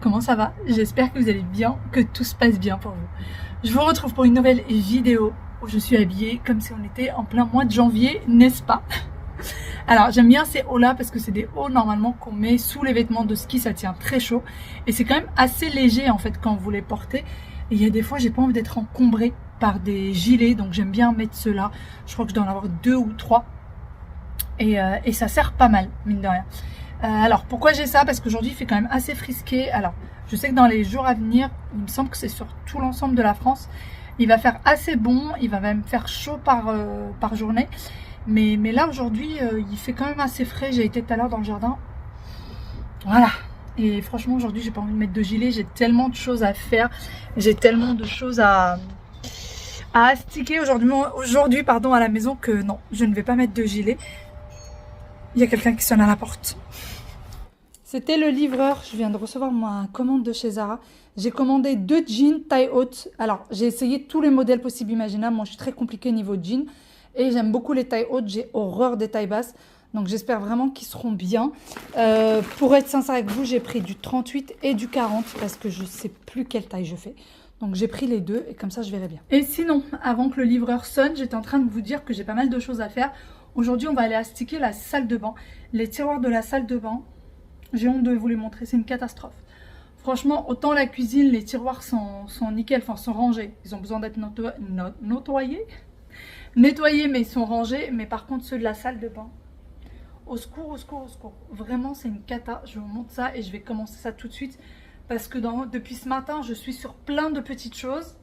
comment ça va? J'espère que vous allez bien, que tout se passe bien pour vous. Je vous retrouve pour une nouvelle vidéo où je suis habillée comme si on était en plein mois de janvier, n'est-ce pas? Alors j'aime bien ces hauts là parce que c'est des hauts normalement qu'on met sous les vêtements de ski, ça tient très chaud et c'est quand même assez léger en fait quand vous les portez. Et il y a des fois j'ai pas envie d'être encombrée par des gilets, donc j'aime bien mettre ceux-là. Je crois que je dois en avoir 2 ou 3 et ça sert pas mal mine de rien. Alors pourquoi j'ai ça? Parce qu'aujourd'hui il fait quand même assez frisqué. Alors je sais que dans les jours à venir, il me semble que c'est sur tout l'ensemble de la France, il va faire assez bon, il va même faire chaud par journée. Mais là aujourd'hui il fait quand même assez frais. J'ai été tout à l'heure dans le jardin. Voilà. Et franchement aujourd'hui j'ai pas envie de mettre de gilet. J'ai tellement de choses à faire. J'ai tellement de choses à astiquer aujourd'hui pardon, à la maison que non, je ne vais pas mettre de gilet. Il y a quelqu'un qui sonne à la porte. C'était le livreur, je viens de recevoir ma commande de chez Zara. J'ai commandé 2 jeans taille haute. Alors, j'ai essayé tous les modèles possibles imaginables. Moi, je suis très compliquée niveau jean. Et j'aime beaucoup les tailles hautes. J'ai horreur des tailles basses. Donc, j'espère vraiment qu'ils seront bien. Pour être sincère avec vous, j'ai pris du 38 et du 40 parce que je ne sais plus quelle taille je fais. Donc, j'ai pris les deux et comme ça, je verrai bien. Et sinon, avant que le livreur sonne, j'étais en train de vous dire que j'ai pas mal de choses à faire. Aujourd'hui, on va aller astiquer la salle de bain. Les tiroirs de la salle de bain. J'ai honte de vous les montrer, c'est une catastrophe. Franchement, autant la cuisine, les tiroirs sont nickel, enfin sont rangés. Ils ont besoin d'être nettoyés, mais ils sont rangés. Mais par contre, ceux de la salle de bain, au secours, au secours, au secours. Vraiment, c'est une cata. Je vous montre ça et je vais commencer ça tout de suite. Parce que depuis ce matin, je suis sur plein de petites choses.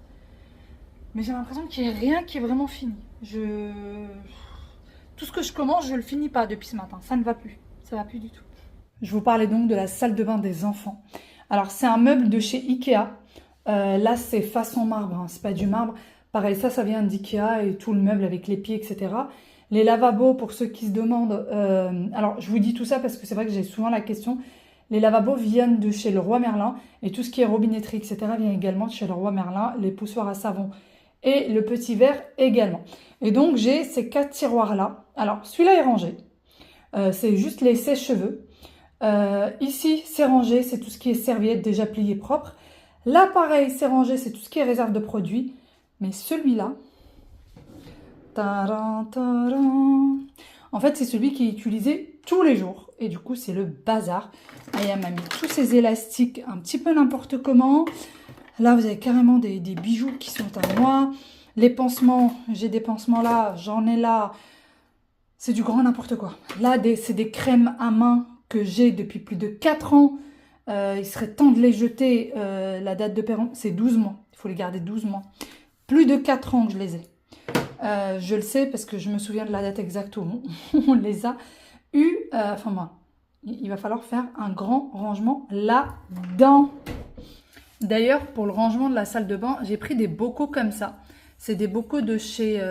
Mais j'ai l'impression qu'il n'y a rien qui est vraiment fini. Tout ce que je commence, je ne le finis pas depuis ce matin. Ça ne va plus. Ça ne va plus du tout. Je vous parlais donc de la salle de bain des enfants. Alors, c'est un meuble de chez Ikea. Là, c'est façon marbre, hein, c'est pas du marbre. Pareil, ça vient d'Ikea et tout le meuble avec les pieds, etc. Les lavabos, pour ceux qui se demandent... alors, je vous dis tout ça parce que c'est vrai que j'ai souvent la question. Les lavabos viennent de chez Leroy Merlin et tout ce qui est robinetterie, etc. vient également de chez Leroy Merlin. Les poussoirs à savon et le petit verre également. Et donc, j'ai ces 4 tiroirs-là. Alors, celui-là est rangé. C'est juste les sèche-cheveux. Ici, c'est rangé, c'est tout ce qui est serviette déjà pliée propre. Là, pareil, c'est rangé, c'est tout ce qui est réserve de produits. Mais celui-là, en fait, c'est celui qui est utilisé tous les jours. Et du coup, c'est le bazar. Aya m'a mis tous ces élastiques un petit peu n'importe comment. Là, vous avez carrément des bijoux qui sont à moi. Les pansements, j'ai des pansements là, j'en ai là. C'est du grand n'importe quoi. Là, c'est des crèmes à main que j'ai depuis plus de 4 ans. Il serait temps de les jeter. La date de péremption, c'est 12 mois. Il faut les garder 12 mois. Plus de 4 ans que je les ai. Je le sais parce que je me souviens de la date exacte où on les a eus. Enfin, moi, il va falloir faire un grand rangement là-dedans. D'ailleurs, pour le rangement de la salle de bain, j'ai pris des bocaux comme ça. C'est des bocaux de chez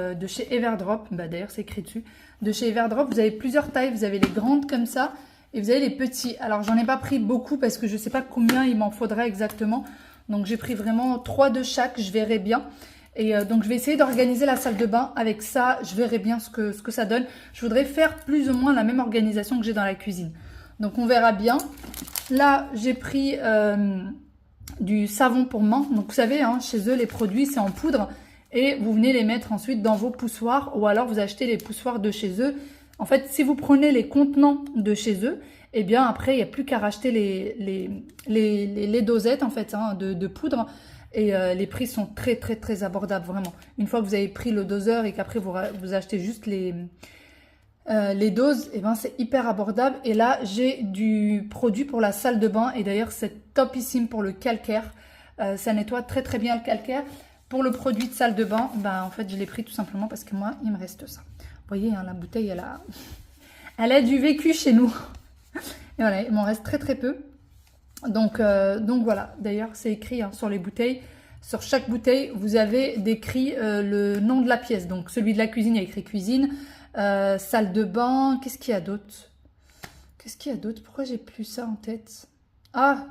Everdrop. Bah, d'ailleurs, c'est écrit dessus. De chez Everdrop, vous avez plusieurs tailles. Vous avez les grandes comme ça. Et vous avez les petits. Alors, j'en ai pas pris beaucoup parce que je ne sais pas combien il m'en faudrait exactement. Donc, j'ai pris vraiment 3 de chaque. Je verrai bien. Et donc, je vais essayer d'organiser la salle de bain avec ça. Je verrai bien ce que ça donne. Je voudrais faire plus ou moins la même organisation que j'ai dans la cuisine. Donc, on verra bien. Là, j'ai pris du savon pour main. Donc, vous savez, hein, chez eux, les produits, c'est en poudre. Et vous venez les mettre ensuite dans vos poussoirs. Ou alors, vous achetez les poussoirs de chez eux. En fait, si vous prenez les contenants de chez eux, eh bien après, il n'y a plus qu'à racheter les dosettes en fait, hein, de poudre. Et les prix sont très, très, très abordables, vraiment. Une fois que vous avez pris le doseur et qu'après, vous achetez juste les doses, eh ben, c'est hyper abordable. Et là, j'ai du produit pour la salle de bain. Et d'ailleurs, c'est topissime pour le calcaire. Ça nettoie très, très bien le calcaire. Pour le produit de salle de bain, ben, en fait, je l'ai pris tout simplement parce que moi, il me reste ça. Vous voyez, hein, la bouteille, elle a du vécu chez nous. Et voilà, il m'en reste très très peu. Donc voilà, d'ailleurs, c'est écrit hein, sur les bouteilles. Sur chaque bouteille, vous avez décrit le nom de la pièce. Donc celui de la cuisine, il y a écrit cuisine. Salle de bain, qu'est-ce qu'il y a d'autre? Qu'est-ce qu'il y a d'autre? Pourquoi j'ai plus ça en tête? Ah,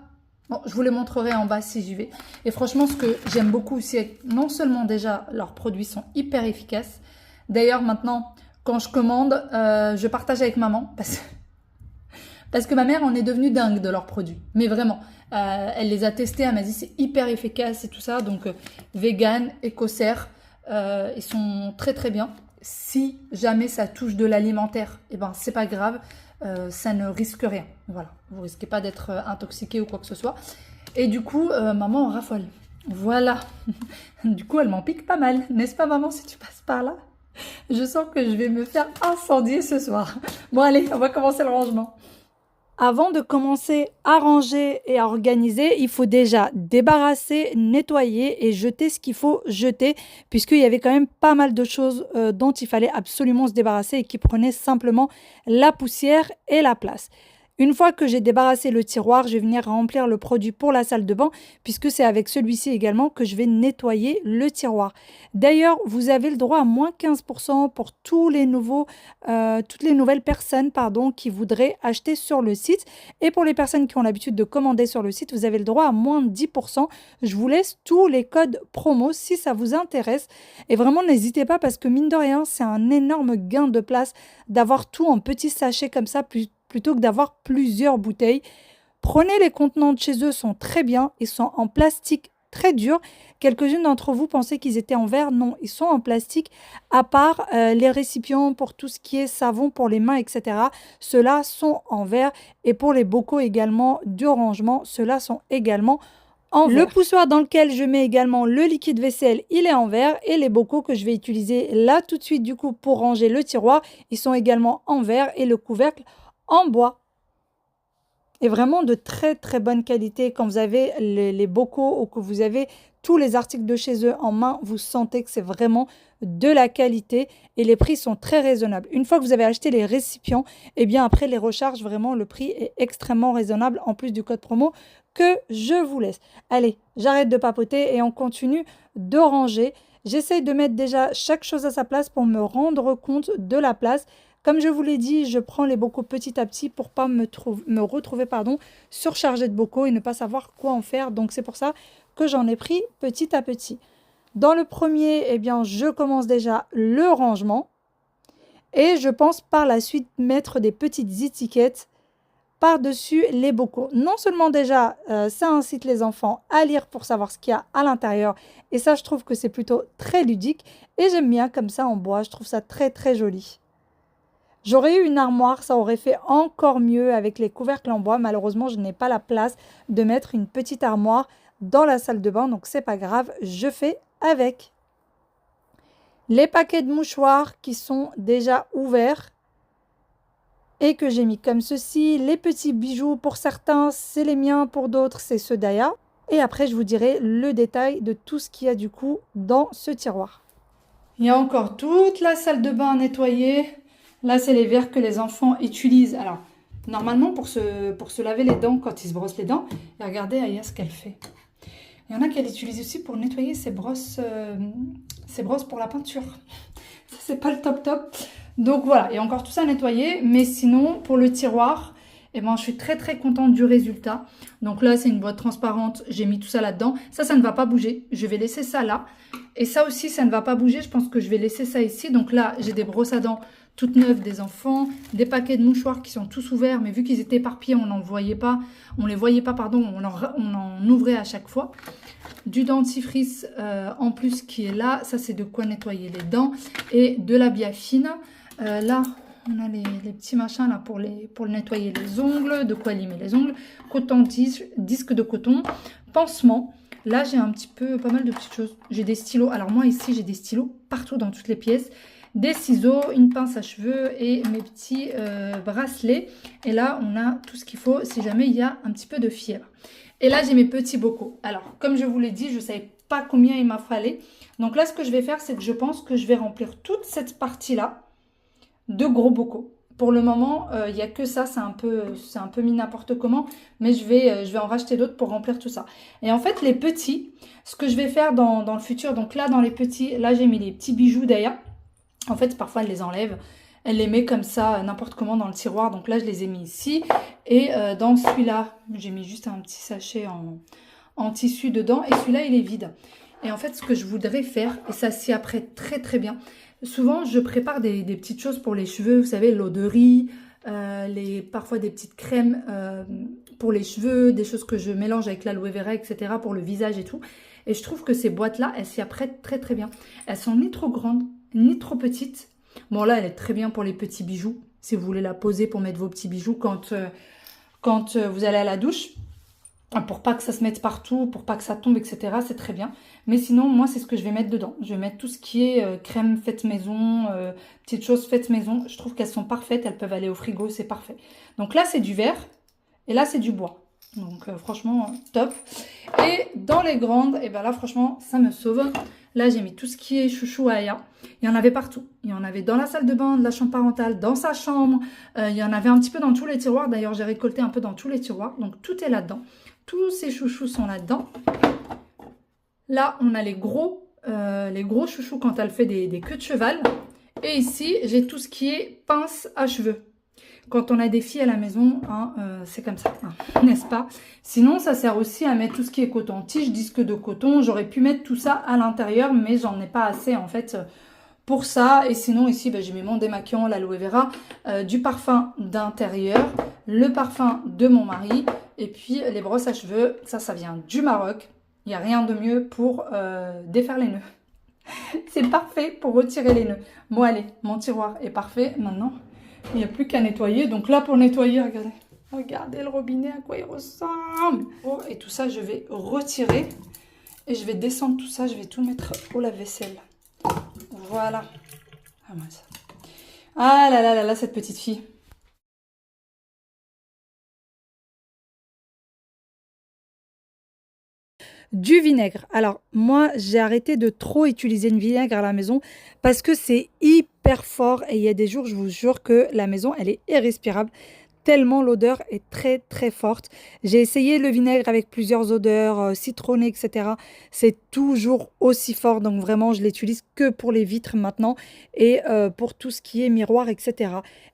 bon, je vous les montrerai en bas si j'y vais. Et franchement, ce que j'aime beaucoup aussi, non seulement déjà, leurs produits sont hyper efficaces. D'ailleurs, maintenant... Quand je commande, je partage avec maman Parce que ma mère en est devenue dingue de leurs produits. Mais vraiment, elle les a testés, elle m'a dit c'est hyper efficace et tout ça. Donc, vegan, écossaire, ils sont très très bien. Si jamais ça touche de l'alimentaire, eh ben c'est pas grave, ça ne risque rien. Voilà, vous risquez pas d'être intoxiqué ou quoi que ce soit. Et du coup, maman en raffole. Voilà. Du coup, elle m'en pique pas mal. N'est-ce pas, maman, si tu passes par là? Je sens que je vais me faire incendier ce soir. Bon, allez, on va commencer le rangement. Avant de commencer à ranger et à organiser, il faut déjà débarrasser, nettoyer et jeter ce qu'il faut jeter, puisqu'il y avait quand même pas mal de choses dont il fallait absolument se débarrasser et qui prenaient simplement la poussière et la place. Une fois que j'ai débarrassé le tiroir, je vais venir remplir le produit pour la salle de bain, puisque c'est avec celui-ci également que je vais nettoyer le tiroir. D'ailleurs, vous avez le droit à moins 15% pour toutes les nouvelles personnes qui voudraient acheter sur le site. Et pour les personnes qui ont l'habitude de commander sur le site, vous avez le droit à moins 10%. Je vous laisse tous les codes promo si ça vous intéresse. Et vraiment, n'hésitez pas parce que mine de rien, c'est un énorme gain de place d'avoir tout en petits sachets comme ça, plutôt que d'avoir plusieurs bouteilles. Prenez les contenants de chez eux, sont très bien. Ils sont en plastique très dur. Quelques-unes d'entre vous pensaient qu'ils étaient en verre. Non, ils sont en plastique. À part les récipients pour tout ce qui est savon pour les mains, etc. Ceux-là sont en verre. Et pour les bocaux également du rangement, ceux-là sont également en verre. Le poussoir dans lequel je mets également le liquide vaisselle, il est en verre. Et les bocaux que je vais utiliser là tout de suite du coup pour ranger le tiroir, ils sont également en verre. Et le couvercle en bois. Et vraiment de très très bonne qualité. Quand vous avez les bocaux ou que vous avez tous les articles de chez eux en main, vous sentez que c'est vraiment de la qualité et les prix sont très raisonnables. Une fois que vous avez acheté les récipients, et bien après les recharges, vraiment le prix est extrêmement raisonnable en plus du code promo que je vous laisse. Allez, j'arrête de papoter et on continue de ranger. J'essaye de mettre déjà chaque chose à sa place pour me rendre compte de la place. Comme je vous l'ai dit, je prends les bocaux petit à petit pour ne pas me retrouver surchargée de bocaux et ne pas savoir quoi en faire. Donc c'est pour ça que j'en ai pris petit à petit. Dans le premier, eh bien, je commence déjà le rangement. Et je pense par la suite mettre des petites étiquettes par-dessus les bocaux. Non seulement déjà, ça incite les enfants à lire pour savoir ce qu'il y a à l'intérieur. Et ça, je trouve que c'est plutôt très ludique. Et j'aime bien comme ça en bois. Je trouve ça très très joli. J'aurais eu une armoire, ça aurait fait encore mieux avec les couvercles en bois. Malheureusement, je n'ai pas la place de mettre une petite armoire dans la salle de bain. Donc, c'est pas grave, je fais avec. Les paquets de mouchoirs qui sont déjà ouverts et que j'ai mis comme ceci. Les petits bijoux, pour certains, c'est les miens. Pour d'autres, c'est ceux d'Aya. Et après, je vous dirai le détail de tout ce qu'il y a du coup dans ce tiroir. Il y a encore toute la salle de bain nettoyée. Là, c'est les verres que les enfants utilisent. Alors, normalement, pour se laver les dents, quand ils se brossent les dents, et regardez Aya ce qu'elle fait. Il y en a qu'elle utilise aussi pour nettoyer ses brosses pour la peinture. Ça, c'est pas le top top. Donc voilà, il y a encore tout ça à nettoyer. Mais sinon, pour le tiroir, eh ben, je suis très très contente du résultat. Donc là, c'est une boîte transparente. J'ai mis tout ça là-dedans. Ça ne va pas bouger. Je vais laisser ça là. Et ça aussi, ça ne va pas bouger. Je pense que je vais laisser ça ici. Donc là, j'ai des brosses à dents toutes neuves des enfants, des paquets de mouchoirs qui sont tous ouverts, mais vu qu'ils étaient éparpillés, on les voyait pas, on en ouvrait à chaque fois. Du dentifrice en plus qui est là, ça c'est de quoi nettoyer les dents, et de la biafine. Là, on a les petits machins là pour nettoyer les ongles, de quoi limer les ongles, disque de coton, pansement. Là, j'ai pas mal de petites choses. J'ai des stylos. Alors moi ici, j'ai des stylos partout dans toutes les pièces. Des ciseaux, une pince à cheveux et mes petits bracelets. Et là, on a tout ce qu'il faut si jamais il y a un petit peu de fièvre. Et là, j'ai mes petits bocaux. Alors, comme je vous l'ai dit, je ne savais pas combien il m'a fallu. Donc là, ce que je vais faire, c'est que je pense que je vais remplir toute cette partie-là de gros bocaux. Pour le moment, il n'y a que ça, c'est un peu mis n'importe comment. Mais je vais en racheter d'autres pour remplir tout ça. Et en fait, les petits, ce que je vais faire dans le futur, donc là, dans les petits, là, j'ai mis les petits bijoux d'ailleurs. En fait, parfois, elle les enlève. Elle les met comme ça, n'importe comment dans le tiroir. Donc là, je les ai mis ici. Et dans celui-là, j'ai mis juste un petit sachet en tissu dedans. Et celui-là, il est vide. Et en fait, ce que je voudrais faire, et ça s'y apprête très très bien. Souvent, je prépare des petites choses pour les cheveux. Vous savez, l'eau de riz, parfois des petites crèmes pour les cheveux, des choses que je mélange avec l'aloe vera, etc. pour le visage et tout. Et je trouve que ces boîtes-là, elles s'y apprêtent très très bien. Elles sont ni trop grandes, ni trop petites. Bon là, elle est très bien pour les petits bijoux, si vous voulez la poser pour mettre vos petits bijoux quand vous allez à la douche. Pour pas que ça se mette partout, pour pas que ça tombe, etc. C'est très bien. Mais sinon, moi, c'est ce que je vais mettre dedans. Je vais mettre tout ce qui est crème faite maison, petites choses faites maison. Je trouve qu'elles sont parfaites. Elles peuvent aller au frigo, c'est parfait. Donc là, c'est du verre et là, c'est du bois. Donc franchement, top. Et dans les grandes, et ben là, franchement, ça me sauve. Là, j'ai mis tout ce qui est chouchou à Aya. Il y en avait partout. Il y en avait dans la salle de bain de la chambre parentale, dans sa chambre. Il y en avait un petit peu dans tous les tiroirs. D'ailleurs, j'ai récolté un peu dans tous les tiroirs. Donc tout est là-dedans. Tous ces chouchous sont là-dedans. Là, on a les gros chouchous quand elle fait des queues de cheval. Et ici, j'ai tout ce qui est pince à cheveux. Quand on a des filles à la maison, hein, c'est comme ça, hein, n'est-ce pas? Sinon, ça sert aussi à mettre tout ce qui est coton-tige, disque de coton. J'aurais pu mettre tout ça à l'intérieur, mais j'en ai pas assez en fait pour ça. Et sinon, ici, ben, j'ai mis mon démaquillant, l'aloe vera, du parfum d'intérieur, le parfum de mon mari, et puis les brosses à cheveux. Ça vient du Maroc. Il n'y a rien de mieux pour défaire les nœuds. C'est parfait pour retirer les nœuds. Bon, allez, mon tiroir est parfait maintenant. Il n'y a plus qu'à nettoyer. Donc là, pour nettoyer, regardez. Regardez le robinet, à quoi il ressemble. Oh, et tout ça, je vais retirer. Et je vais descendre tout ça. Je vais tout mettre au lave-vaisselle. Voilà. Ah, mince. Ah là là là là, cette petite fille. Du vinaigre. Alors, moi, j'ai arrêté de trop utiliser le vinaigre à la maison parce que c'est hyper fort et il y a des jours, je vous jure que la maison, elle est irrespirable tellement l'odeur est très très forte. J'ai essayé le vinaigre avec plusieurs odeurs, citronnées, etc. C'est toujours aussi fort, donc vraiment, je l'utilise que pour les vitres maintenant et pour tout ce qui est miroir, etc.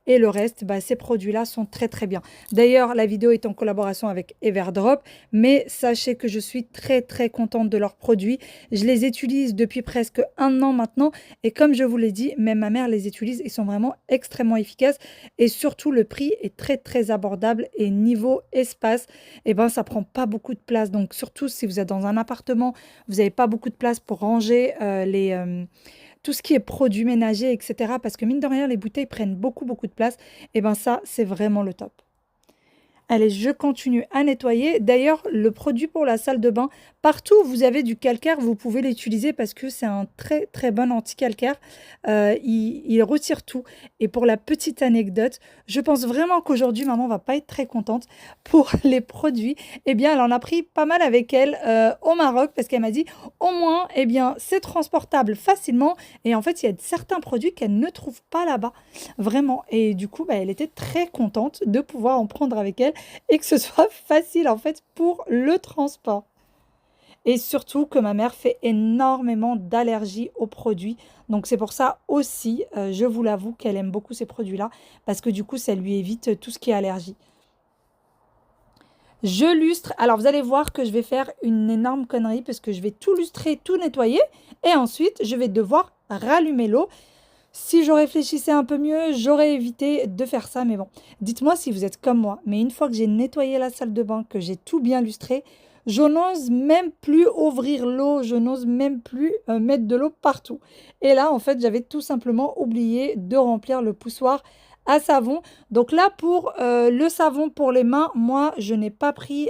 Et le reste, bah, ces produits-là sont très très bien. D'ailleurs, la vidéo est en collaboration avec Everdrop, mais sachez que je suis très très contente de leurs produits. Je les utilise depuis presque 1 an maintenant et comme je vous l'ai dit, même ma mère les utilise, ils sont vraiment extrêmement efficaces et surtout le prix est très très abordable et niveau espace, et ben ça prend pas beaucoup de place. Donc surtout si vous êtes dans un appartement, vous n'avez pas beaucoup de place pour ranger tout ce qui est produits ménagers, etc. Parce que mine de rien, les bouteilles prennent beaucoup beaucoup de place. Et ben ça, c'est vraiment le top. Allez, je continue à nettoyer. D'ailleurs, le produit pour la salle de bain, partout où vous avez du calcaire, vous pouvez l'utiliser parce que c'est un très très bon anti-calcaire. Il retire tout. Et pour la petite anecdote, je pense vraiment qu'aujourd'hui, maman va pas être très contente pour les produits. Eh bien, elle en a pris pas mal avec elle au Maroc parce qu'elle m'a dit, au moins, eh bien, c'est transportable facilement. Et en fait, il y a certains produits qu'elle ne trouve pas là-bas. Vraiment. Et du coup, bah, elle était très contente de pouvoir en prendre avec elle et que ce soit facile en fait pour le transport. Et surtout que ma mère fait énormément d'allergies aux produits. Donc c'est pour ça aussi, je vous l'avoue, qu'elle aime beaucoup ces produits-là. Parce que du coup, ça lui évite tout ce qui est allergie. Je lustre. Alors vous allez voir que je vais faire une énorme connerie. Parce que je vais tout lustrer, tout nettoyer. Et ensuite, je vais devoir rallumer l'eau. Si je réfléchissais un peu mieux, j'aurais évité de faire ça. Mais bon, dites-moi si vous êtes comme moi. Mais une fois que j'ai nettoyé la salle de bain, que j'ai tout bien lustré, je n'ose même plus ouvrir l'eau. Je n'ose même plus mettre de l'eau partout. Et là, en fait, j'avais tout simplement oublié de remplir le poussoir à savon. Donc là, pour le savon pour les mains, moi, je n'ai pas pris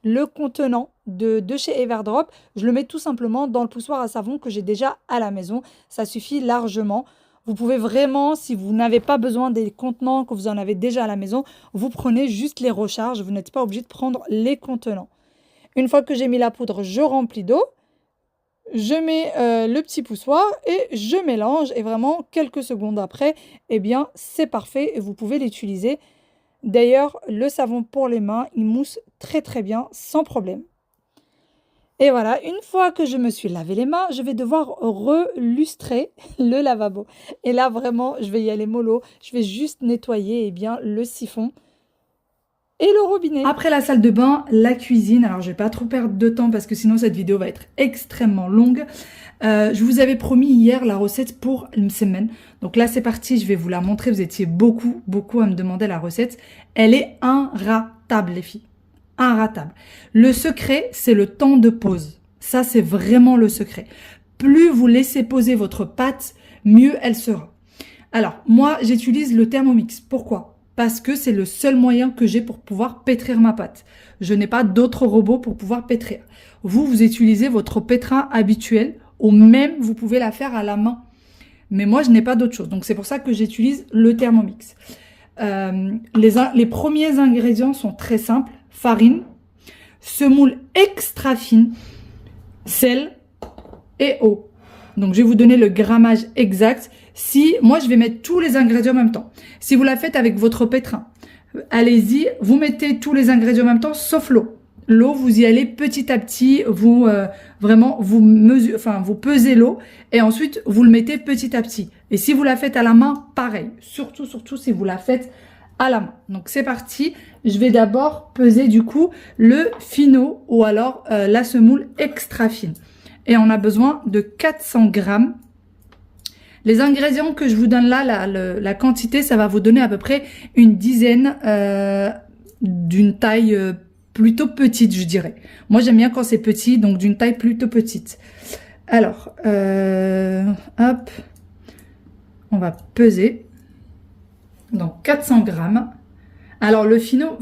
le contenant de chez Everdrop. Je le mets tout simplement dans le poussoir à savon que j'ai déjà à la maison. Ça suffit largement. Vous pouvez vraiment, si vous n'avez pas besoin des contenants, que vous en avez déjà à la maison, vous prenez juste les recharges. Vous n'êtes pas obligé de prendre les contenants. Une fois que j'ai mis la poudre, je remplis d'eau. Je mets le petit poussoir et je mélange. Et vraiment, quelques secondes après, eh bien, c'est parfait et vous pouvez l'utiliser. D'ailleurs, le savon pour les mains, il mousse très très bien, sans problème. Et voilà, une fois que je me suis lavé les mains, je vais devoir relustrer le lavabo. Et là, vraiment, je vais y aller mollo. Je vais juste nettoyer eh bien, le siphon. et le robinet. Après la salle de bain, la cuisine. Alors, je vais pas trop perdre de temps parce que sinon, cette vidéo va être extrêmement longue. Je vous avais promis hier la recette pour une semaine. Donc là, c'est parti. Je vais vous la montrer. Vous étiez beaucoup à me demander la recette. Elle est inratable, les filles. Inratable. Le secret, c'est le temps de pause. Ça, c'est vraiment le secret. Plus vous laissez poser votre pâte, mieux elle sera. Alors, moi, j'utilise le Thermomix. Pourquoi ? Parce que c'est le seul moyen que j'ai pour pouvoir pétrir ma pâte. Je n'ai pas d'autres robots pour pouvoir pétrir. Vous utilisez votre pétrin habituel ou même vous pouvez la faire à la main. Mais moi, je n'ai pas d'autre chose. Donc, c'est pour ça que j'utilise le Thermomix. Les premiers ingrédients sont très simples. Farine, semoule extra fine, sel et eau. Donc, je vais vous donner le grammage exact. Moi, je vais mettre tous les ingrédients en même temps. Si vous la faites avec votre pétrin, allez-y, vous mettez tous les ingrédients en même temps, sauf l'eau. L'eau, vous y allez petit à petit, vous pesez l'eau et ensuite, vous le mettez petit à petit. Et si vous la faites à la main, pareil. Surtout si vous la faites à la main. Donc, c'est parti. Je vais d'abord peser du coup le fino ou alors la semoule extra fine. Et on a besoin de 400 grammes. Les ingrédients que je vous donne là, la quantité, ça va vous donner à peu près une dizaine d'une taille plutôt petite, je dirais. Moi, j'aime bien quand c'est petit, donc d'une taille plutôt petite. Alors, hop, on va peser. Donc, 400 grammes. Alors, le fino,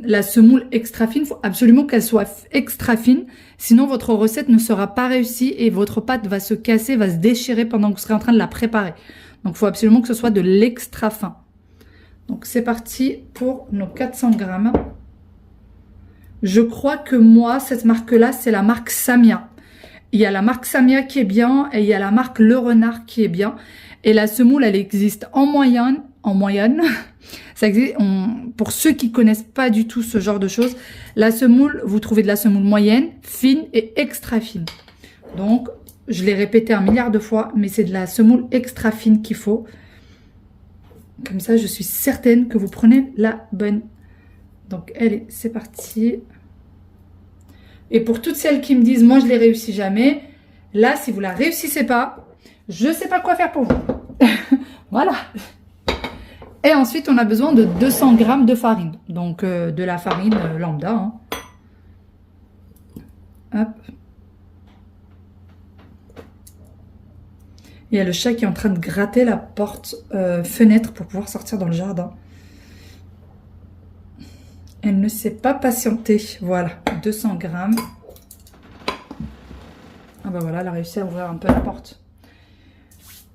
la semoule extra fine, il faut absolument qu'elle soit extra fine. Sinon, votre recette ne sera pas réussie et votre pâte va se casser, va se déchirer pendant que vous serez en train de la préparer. Donc, il faut absolument que ce soit de l'extra fin. Donc, c'est parti pour nos 400 grammes. Je crois que moi, cette marque-là, c'est la marque Samia. Il y a la marque Samia qui est bien et il y a la marque Le Renard qui est bien. Et la semoule, elle existe en moyenne. Ça existe, pour ceux qui connaissent pas du tout ce genre de choses, la semoule, vous trouvez de la semoule moyenne, fine et extra fine. Donc, je l'ai répété 1 milliard de fois, mais c'est de la semoule extra fine qu'il faut. Comme ça, je suis certaine que vous prenez la bonne. Donc, allez, c'est parti. Et pour toutes celles qui me disent, moi, je l'ai réussi jamais, là, si vous la réussissez pas, je sais pas quoi faire pour vous. Voilà. Et ensuite, on a besoin de 200 grammes de farine. Donc, de la farine lambda. Hein. Hop. Il y a le chat qui est en train de gratter la porte fenêtre pour pouvoir sortir dans le jardin. Elle ne s'est pas patientée. Voilà, 200 grammes. Ah ben voilà, elle a réussi à ouvrir un peu la porte.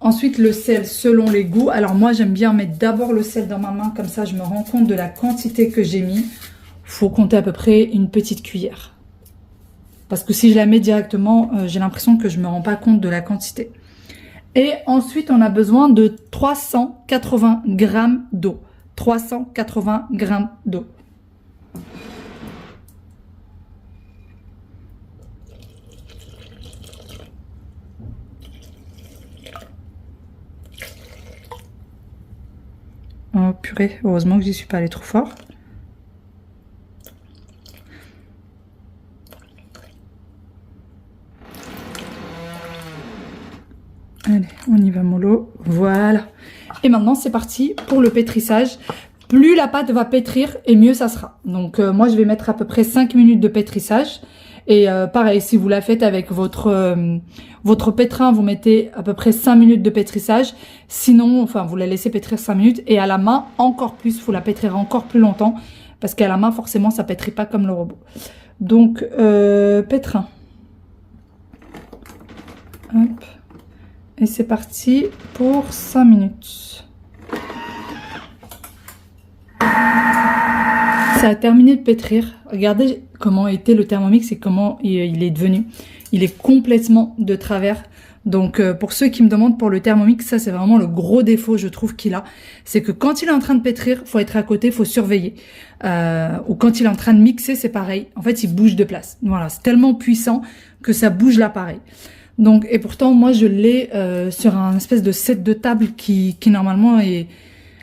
Ensuite, le sel selon les goûts. Alors moi, j'aime bien mettre d'abord le sel dans ma main. Comme ça, je me rends compte de la quantité que j'ai mis. Il faut compter à peu près une petite cuillère. Parce que si je la mets directement, j'ai l'impression que je ne me rends pas compte de la quantité. Et ensuite, on a besoin de 380 grammes d'eau. 380 grammes d'eau. Oh purée, heureusement que j'y suis pas allée trop fort. Allez, on y va mollo. Voilà. Et maintenant, c'est parti pour le pétrissage. Plus la pâte va pétrir et mieux ça sera. Donc, moi, je vais mettre à peu près 5 minutes de pétrissage. Et pareil, si vous la faites avec votre pétrin, vous mettez à peu près 5 minutes de pétrissage. Sinon, enfin, vous la laissez pétrir 5 minutes. Et à la main, encore plus, vous la pétrirez encore plus longtemps. Parce qu'à la main, forcément, ça pétrit pas comme le robot. Donc, pétrin. Hop. Et c'est parti pour 5 minutes. Ça a terminé de pétrir. Regardez comment était le Thermomix et comment il est devenu. Il est complètement de travers. Donc pour ceux qui me demandent pour le Thermomix, ça c'est vraiment le gros défaut je trouve qu'il a. C'est que quand il est en train de pétrir, il faut être à côté, il faut surveiller. Ou quand il est en train de mixer, c'est pareil. En fait, il bouge de place. Voilà, c'est tellement puissant que ça bouge l'appareil. Donc, et pourtant, moi, je l'ai sur un espèce de set de table qui normalement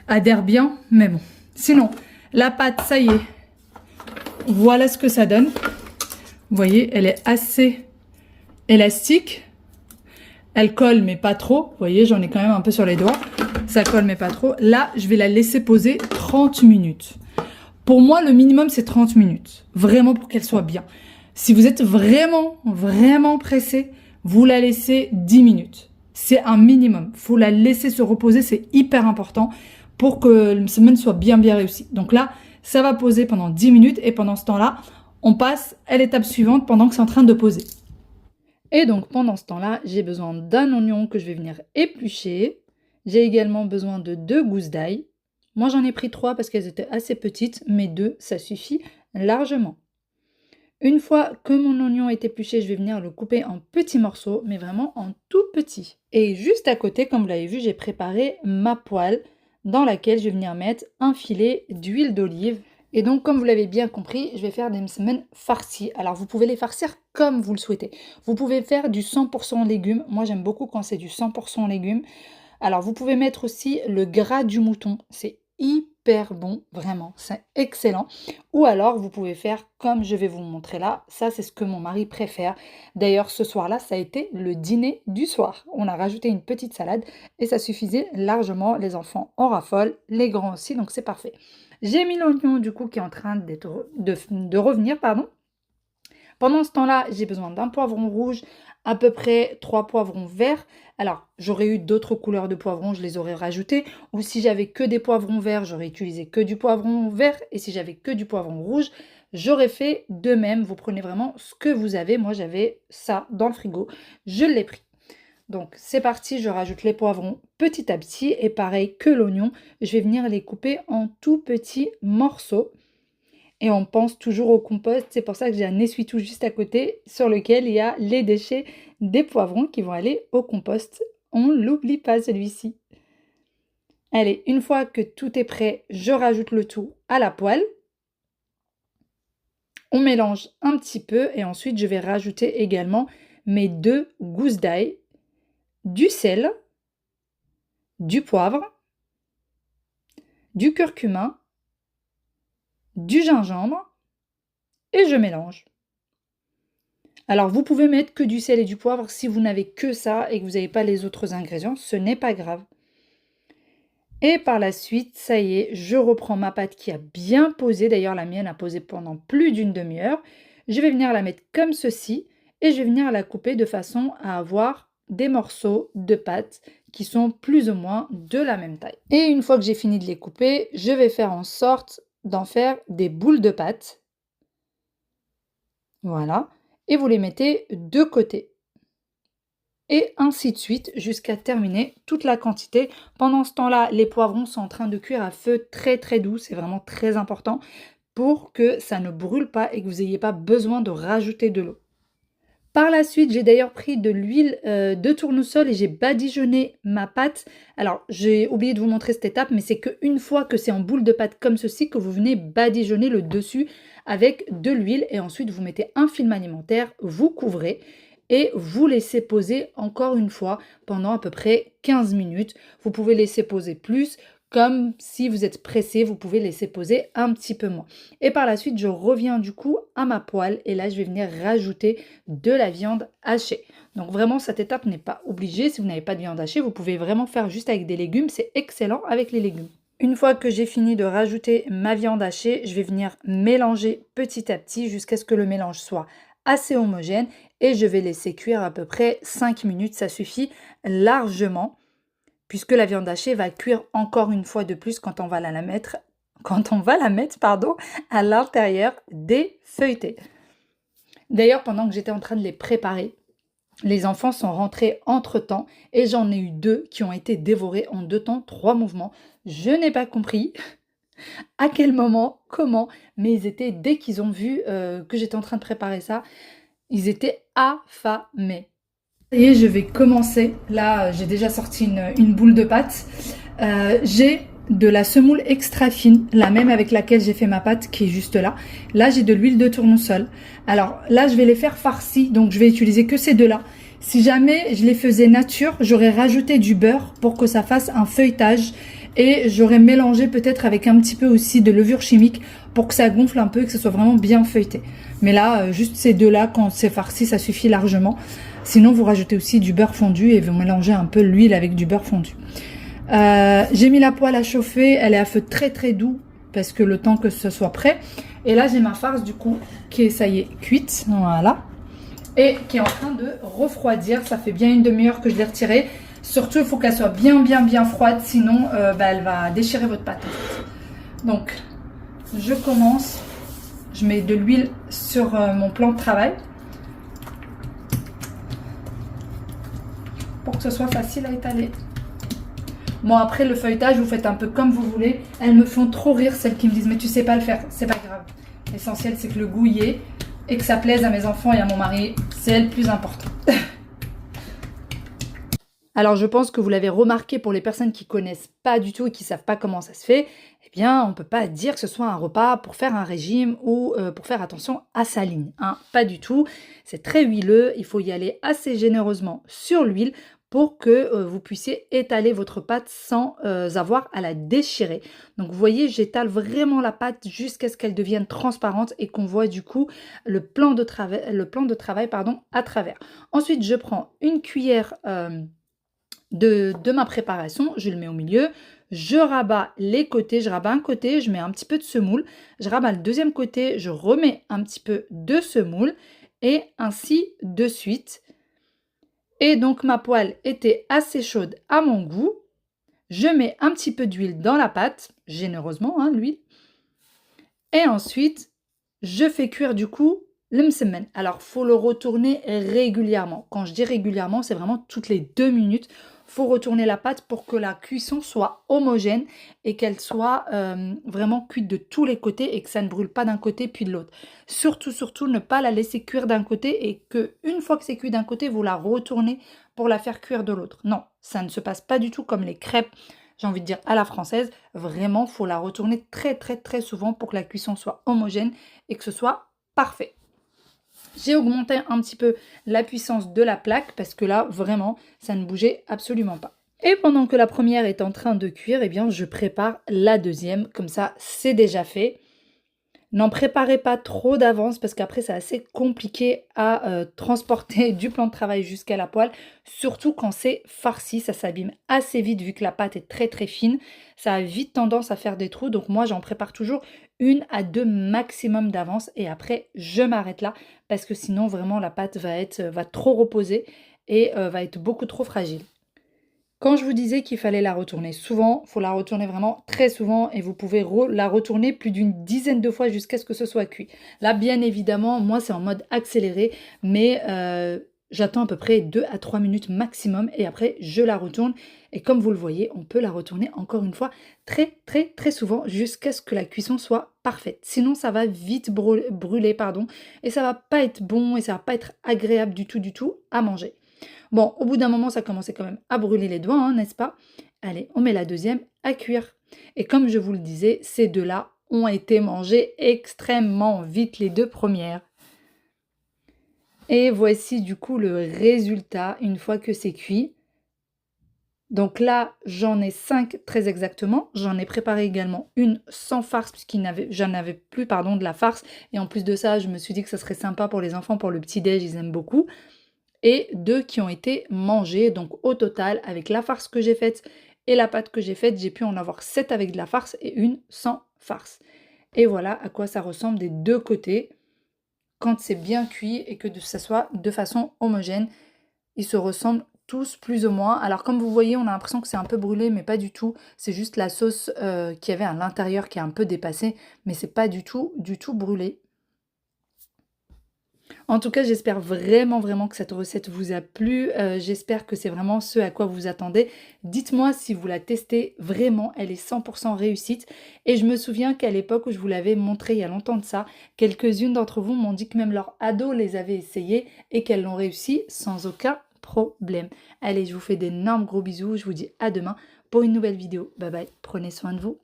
adhère bien. Mais bon. Sinon, La pâte, ça y est. Voilà ce que ça donne. Vous voyez, elle est assez élastique. Elle colle, mais pas trop. Vous voyez, j'en ai quand même un peu sur les doigts. Ça colle, mais pas trop. Là, je vais la laisser poser 30 minutes. Pour moi, le minimum, c'est 30 minutes. Vraiment pour qu'elle soit bien. Si vous êtes vraiment, vraiment pressé, vous la laissez 10 minutes. C'est un minimum. Il faut la laisser se reposer. C'est hyper important pour que la semaine soit bien réussie. Donc là, ça va poser pendant 10 minutes. Et pendant ce temps-là, on passe à l'étape suivante pendant que c'est en train de poser. Et donc, pendant ce temps-là, j'ai besoin d'un oignon que je vais venir éplucher. J'ai également besoin de 2 gousses d'ail. Moi, j'en ai pris 3 parce qu'elles étaient assez petites, mais 2, ça suffit largement. Une fois que mon oignon est épluché, je vais venir le couper en petits morceaux, mais vraiment en tout petits. Et juste à côté, comme vous l'avez vu, j'ai préparé ma poêle dans laquelle je vais venir mettre un filet d'huile d'olive. Et donc, comme vous l'avez bien compris, je vais faire des msemen farcis. Alors, vous pouvez les farcir comme vous le souhaitez. Vous pouvez faire du 100% légumes. Moi, j'aime beaucoup quand c'est du 100% légumes. Alors, vous pouvez mettre aussi le gras du mouton. C'est hyper bon, vraiment, c'est excellent. Ou alors, vous pouvez faire comme je vais vous montrer là. Ça, c'est ce que mon mari préfère. D'ailleurs, ce soir-là, ça a été le dîner du soir. On a rajouté une petite salade et ça suffisait largement. Les enfants en raffolent, les grands aussi, donc c'est parfait. J'ai mis l'oignon du coup qui est en train de revenir, pardon. Pendant ce temps-là, j'ai besoin d'un poivron rouge, à peu près 3 poivrons verts. Alors, j'aurais eu d'autres couleurs de poivrons, je les aurais rajoutés. Ou si j'avais que des poivrons verts, j'aurais utilisé que du poivron vert. Et si j'avais que du poivron rouge, j'aurais fait de même. Vous prenez vraiment ce que vous avez. Moi, j'avais ça dans le frigo. Je l'ai pris. Donc, c'est parti, je rajoute les poivrons petit à petit. Et pareil que l'oignon, je vais venir les couper en tout petits morceaux. Et on pense toujours au compost, c'est pour ça que j'ai un essuie-tout juste à côté sur lequel il y a les déchets des poivrons qui vont aller au compost. On ne l'oublie pas celui-ci. Allez, une fois que tout est prêt, je rajoute le tout à la poêle. On mélange un petit peu et ensuite je vais rajouter également mes 2 gousses d'ail, du sel, du poivre, du curcuma, du gingembre et je mélange. Alors vous pouvez mettre que du sel et du poivre si vous n'avez que ça et que vous n'avez pas les autres ingrédients, ce n'est pas grave. Et par la suite, ça y est, je reprends ma pâte qui a bien posé, d'ailleurs la mienne a posé pendant plus d'une demi-heure. Je vais venir la mettre comme ceci et je vais venir la couper de façon à avoir des morceaux de pâte qui sont plus ou moins de la même taille. Et une fois que j'ai fini de les couper, je vais faire en sorte d'en faire des boules de pâte. Voilà. Et vous les mettez de côté. Et ainsi de suite jusqu'à terminer toute la quantité. Pendant ce temps-là, les poivrons sont en train de cuire à feu très très doux. C'est vraiment très important pour que ça ne brûle pas et que vous n'ayez pas besoin de rajouter de l'eau. Par la suite, j'ai d'ailleurs pris de l'huile de tournesol et j'ai badigeonné ma pâte. Alors, j'ai oublié de vous montrer cette étape, mais c'est qu'une fois que c'est en boule de pâte comme ceci, que vous venez badigeonner le dessus avec de l'huile. Et ensuite, vous mettez un film alimentaire, vous couvrez et vous laissez poser encore une fois pendant à peu près 15 minutes. Vous pouvez laisser poser plus. Comme si vous êtes pressé, vous pouvez laisser poser un petit peu moins. Et par la suite, je reviens du coup à ma poêle et là, je vais venir rajouter de la viande hachée. Donc vraiment, cette étape n'est pas obligée. Si vous n'avez pas de viande hachée, vous pouvez vraiment faire juste avec des légumes. C'est excellent avec les légumes. Une fois que j'ai fini de rajouter ma viande hachée, je vais venir mélanger petit à petit jusqu'à ce que le mélange soit assez homogène et je vais laisser cuire à peu près 5 minutes. Ça suffit largement. Puisque la viande hachée va cuire encore une fois de plus quand on va la mettre à l'intérieur des feuilletés. D'ailleurs, pendant que j'étais en train de les préparer, les enfants sont rentrés entre-temps et j'en ai eu 2 qui ont été dévorés en 2 temps, 3 mouvements. Je n'ai pas compris à quel moment, comment, mais ils étaient, dès qu'ils ont vu que j'étais en train de préparer ça, ils étaient affamés. Et je vais commencer. Là, j'ai déjà sorti une boule de pâte. J'ai de la semoule extra fine, la même avec laquelle j'ai fait ma pâte, qui est juste là. Là, j'ai de l'huile de tournesol. Alors là, je vais les faire farcis, donc je vais utiliser que ces 2-là. Si jamais je les faisais nature, j'aurais rajouté du beurre pour que ça fasse un feuilletage Et j'aurais mélangé peut-être avec un petit peu aussi de levure chimique pour que ça gonfle un peu et que ce soit vraiment bien feuilleté. Mais là, juste ces deux-là, quand c'est farci, ça suffit largement. Sinon, vous rajoutez aussi du beurre fondu et vous mélangez un peu l'huile avec du beurre fondu. J'ai mis la poêle à chauffer, elle est à feu très très doux parce que le temps que ce soit prêt. Et là, j'ai ma farce du coup qui est, ça y est, cuite, voilà. Et qui est en train de refroidir, ça fait bien une demi-heure que je l'ai retirée. Surtout, il faut qu'elle soit bien froide, sinon elle va déchirer votre pâte. Donc, je commence, je mets de l'huile sur mon plan de travail pour que ce soit facile à étaler. Bon, après le feuilletage, vous faites un peu comme vous voulez. Elles me font trop rire, celles qui me disent « mais tu sais pas le faire », c'est pas grave. L'essentiel, c'est que le goût y est et que ça plaise à mes enfants et à mon mari. C'est le plus important. Alors, je pense que vous l'avez remarqué pour les personnes qui connaissent pas du tout et qui savent pas comment ça se fait. Eh bien, on peut pas dire que ce soit un repas pour faire un régime ou pour faire attention à sa ligne. Hein. Pas du tout. C'est très huileux. Il faut y aller assez généreusement sur l'huile pour que vous puissiez étaler votre pâte sans avoir à la déchirer. Donc vous voyez, j'étale vraiment la pâte jusqu'à ce qu'elle devienne transparente et qu'on voit du coup le plan de travail à travers. Ensuite, je prends une cuillère de ma préparation, je le mets au milieu, je rabats les côtés, je rabats un côté, je mets un petit peu de semoule, je rabats le deuxième côté, je remets un petit peu de semoule et ainsi de suite. Et donc ma poêle était assez chaude à mon goût. Je mets un petit peu d'huile dans la pâte, généreusement hein, l'huile. Et ensuite, je fais cuire du coup le msemen. Alors, faut le retourner régulièrement. Quand je dis régulièrement, c'est vraiment toutes les 2 minutes. Faut retourner la pâte pour que la cuisson soit homogène et qu'elle soit vraiment cuite de tous les côtés et que ça ne brûle pas d'un côté puis de l'autre. Surtout, ne pas la laisser cuire d'un côté et que une fois que c'est cuit d'un côté, vous la retournez pour la faire cuire de l'autre. Non, ça ne se passe pas du tout comme les crêpes, j'ai envie de dire à la française. Vraiment, faut la retourner très souvent pour que la cuisson soit homogène et que ce soit parfait. J'ai augmenté un petit peu la puissance de la plaque parce que là, vraiment, ça ne bougeait absolument pas. Et pendant que la première est en train de cuire, eh bien, je prépare la deuxième. Comme ça, c'est déjà fait. N'en préparez pas trop d'avance parce qu'après, c'est assez compliqué à transporter du plan de travail jusqu'à la poêle. Surtout quand c'est farci, ça s'abîme assez vite vu que la pâte est très fine. Ça a vite tendance à faire des trous. Donc moi, j'en prépare toujours 1 à 2 maximum d'avance. Et après, je m'arrête là parce que sinon, vraiment, la pâte va trop reposer et va être beaucoup trop fragile. Quand je vous disais qu'il fallait la retourner souvent, il faut la retourner vraiment très souvent et vous pouvez la retourner plus d'une dizaine de fois jusqu'à ce que ce soit cuit. Là, bien évidemment, moi, c'est en mode accéléré, mais j'attends à peu près 2 à 3 minutes maximum et après, je la retourne. Et comme vous le voyez, on peut la retourner encore une fois très souvent jusqu'à ce que la cuisson soit parfaite. Sinon, ça va vite brûler, et ça va pas être bon et ça va pas être agréable du tout à manger. Bon, au bout d'un moment, ça commençait quand même à brûler les doigts, hein, n'est-ce pas? Allez, on met la deuxième à cuire. Et comme je vous le disais, ces deux-là ont été mangées extrêmement vite, les 2 premières. Et voici du coup le résultat une fois que c'est cuit. Donc là, j'en ai 5 très exactement. J'en ai préparé également une sans farce puisqu'il j'en avais plus de la farce. Et en plus de ça, je me suis dit que ça serait sympa pour les enfants, pour le petit-déj, ils aiment beaucoup. Et 2 qui ont été mangés. Donc au total, avec la farce que j'ai faite et la pâte que j'ai faite, j'ai pu en avoir 7 avec de la farce et une sans farce. Et voilà à quoi ça ressemble des 2 côtés quand c'est bien cuit et que ça soit de façon homogène. Ils se ressemblent tous plus ou moins. Alors comme vous voyez, on a l'impression que c'est un peu brûlé, mais pas du tout. C'est juste la sauce qu'il y avait à l'intérieur qui est un peu dépassée, mais c'est pas du tout brûlé. En tout cas, j'espère vraiment que cette recette vous a plu. J'espère que c'est vraiment ce à quoi vous attendez. Dites-moi si vous la testez vraiment, elle est 100% réussite. Et je me souviens qu'à l'époque où je vous l'avais montré il y a longtemps de ça, quelques-unes d'entre vous m'ont dit que même leurs ados les avaient essayées et qu'elles l'ont réussi sans aucun problème. Allez, je vous fais d'énormes gros bisous. Je vous dis à demain pour une nouvelle vidéo. Bye bye, prenez soin de vous.